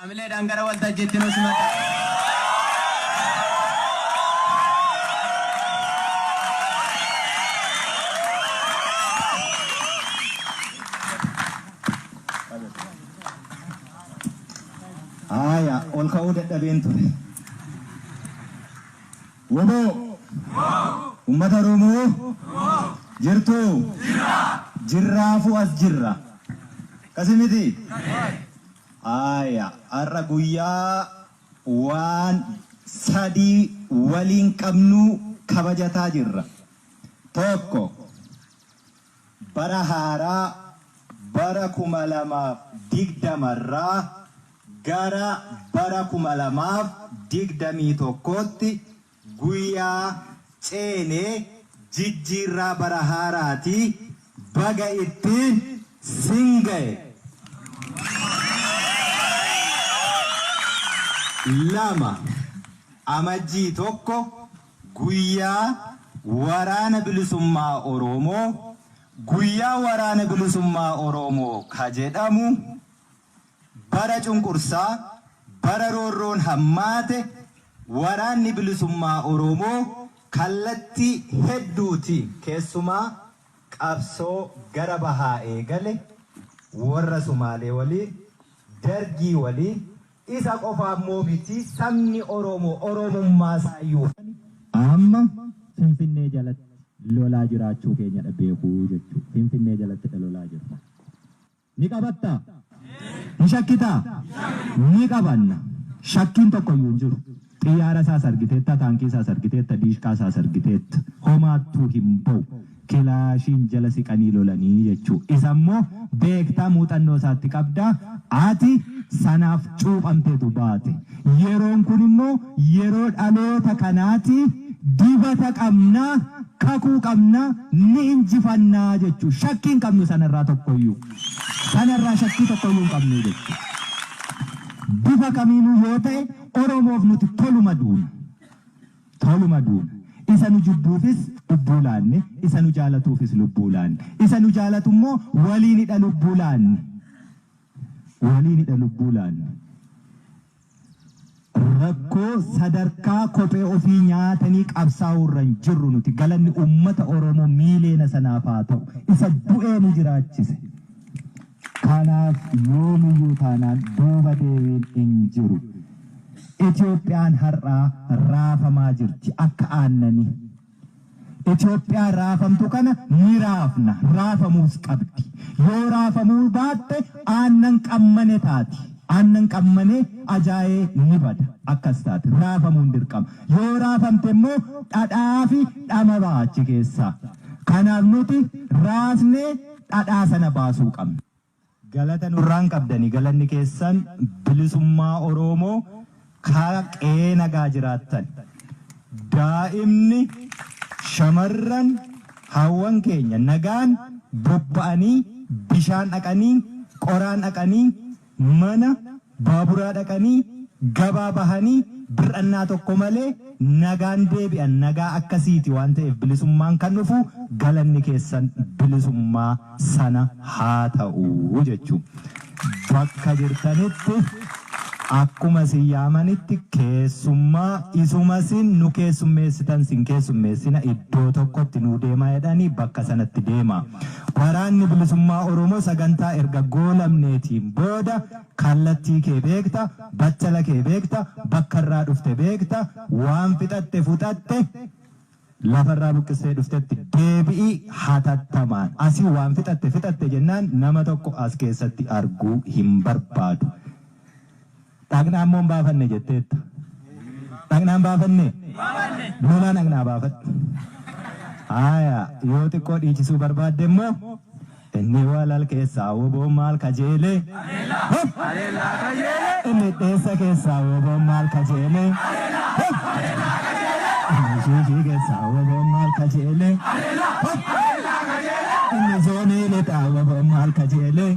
Amile dangara walta jettino simata. Aya, ol ka'uu dadhabeen ture. Woboo ummata Oromoo jirtu jirraafu as jirra. Kasimiti aya har'a guyyaa waan sadii waliin qabnu kabajataa jirra. Tokko bara haaraa bara 2020 gara bara 2021tti guyyaa ceenee jijjiirraa bara haaraati baga ittiin singaye. Lama amajjii tokko guyyaa waraana bilisummaa Oromoo guyyaa waraana bilisummaa Oromoo ka jedhamu bara cunqursaa bara roorroon hammaate waraanni bilisummaa Oromoo kallattii hedduutiin keessumaa qabsoo gara bahaa eegale warra Sumaalee waliin Dargii waliin isa qofaaf moobitii sabni Oromoo Oromummaa saayyuu amma Finfinnee jalatti lolaa jiraachuu keenya beekuu jechuudha. Finfinnee jalatti lolaa jirra. Ni qabatta? Ni shakkita? Ni qabanna. Shakkiin tokko iyyuu hin jiru. Xiyyaara isaas argiteetta, taankii isaas argiteetta, diishqaa isaas argiteetta. Homaattuu hin ba'u. Kilaashiin jala siqanii lolanii jechuudha. Isa immoo beektaa muuxannoo isaatti qabdaa. Ati sanaaf cuuphamteetu baate. Yeroon kun immoo yeroo dhaloota kanaati dibata qabnaa, kakuu qabnaa, ni injifannaa jechuudha. Shakkiin qabnu sanarraa tokkoyyuu. Sanarraa shakkii tokkoyyuu hin qabnu jechuudha. Bifa kamiinuu yoo ta'e Oromoof nuti toluma duuna. Toluma duuna. Isa nu jibbuufis lubbuu laanne, isa nu jaalatuufis lubbuu laanne. Isa nu jaalatu immoo waliinidha lubbuu laanne. Waliinidha lubbuu laanne. Rakkoo sadarkaa kophee ofii nyaatanii qabsaa'urra hin jirru nuti galanni uummata Oromoo miileena sanaaf haa ta'u. Isa du'ee nu jiraachise. Kanaaf yoomiyyuu taanaan duuba deebiin hin jiru. Itoophiyaan har'aa raafamaa jirti akka aannanii. Itoophiyaan raafamtu kana ni raafna, raafamuus qabdi. Yoo raafamuu baatte aannan qammane taati. Aannan qammanee ajaa'ee ni bada. Akkas taate raafamuun dirqama. Yoo raafamte immoo dhadhaa fi dhama baachi keessaa. Kanaaf nuti raasnee dhadhaa sana baasuu qabna. Galata nurraan qabdanii galanni keessan bilisummaa Oromoo qe'ee nagaa jiraattan. Daa'imni shamarran hawwan keenya nagaan bobba'anii bishaan dhaqanii qoraan dhaqanii mana baaburaa dhaqanii gabaa bahanii bir'annaa tokko malee nagaan deebi'an nagaa akkasiiti waan ta'eef bilisummaan kan dhufu galanni keessan bilisummaa sana haa ta'u jechuudha. Bakka jirtanitti akkuma si yaamanitti keessummaa isumasin nu keessummeessitan sin keessummeessina iddoo tokkotti nu deemaa jedhanii bakka sanatti deema. Waraanni bilisummaa Oromoo sagantaa erga goolamneetiin booda kallattii kee beekta, bachala kee beekta, bakka irraa dhufte beekta, waan fixatte fuxatte lafarraa buqqisee dhuftetti deebi'i hatattamaan. Asii waan fixatte jennaan nama tokko as keessatti arguu hin barbaadu. Dhagnaan moo baafanne jetteetta? Dhagnaan baafanne? Lolaan dhagnaa baafadhu. Aya yoo xiqqoo dhiichisuu barbaadde immoo inni walal keessaa woboon maal kajeelee? Inni dheessa keessaa woboon maal kajeelee? Inni shiishii keessaa woboon maal kajeelee? Inni zoonii lixaa woboon maal kajeelee?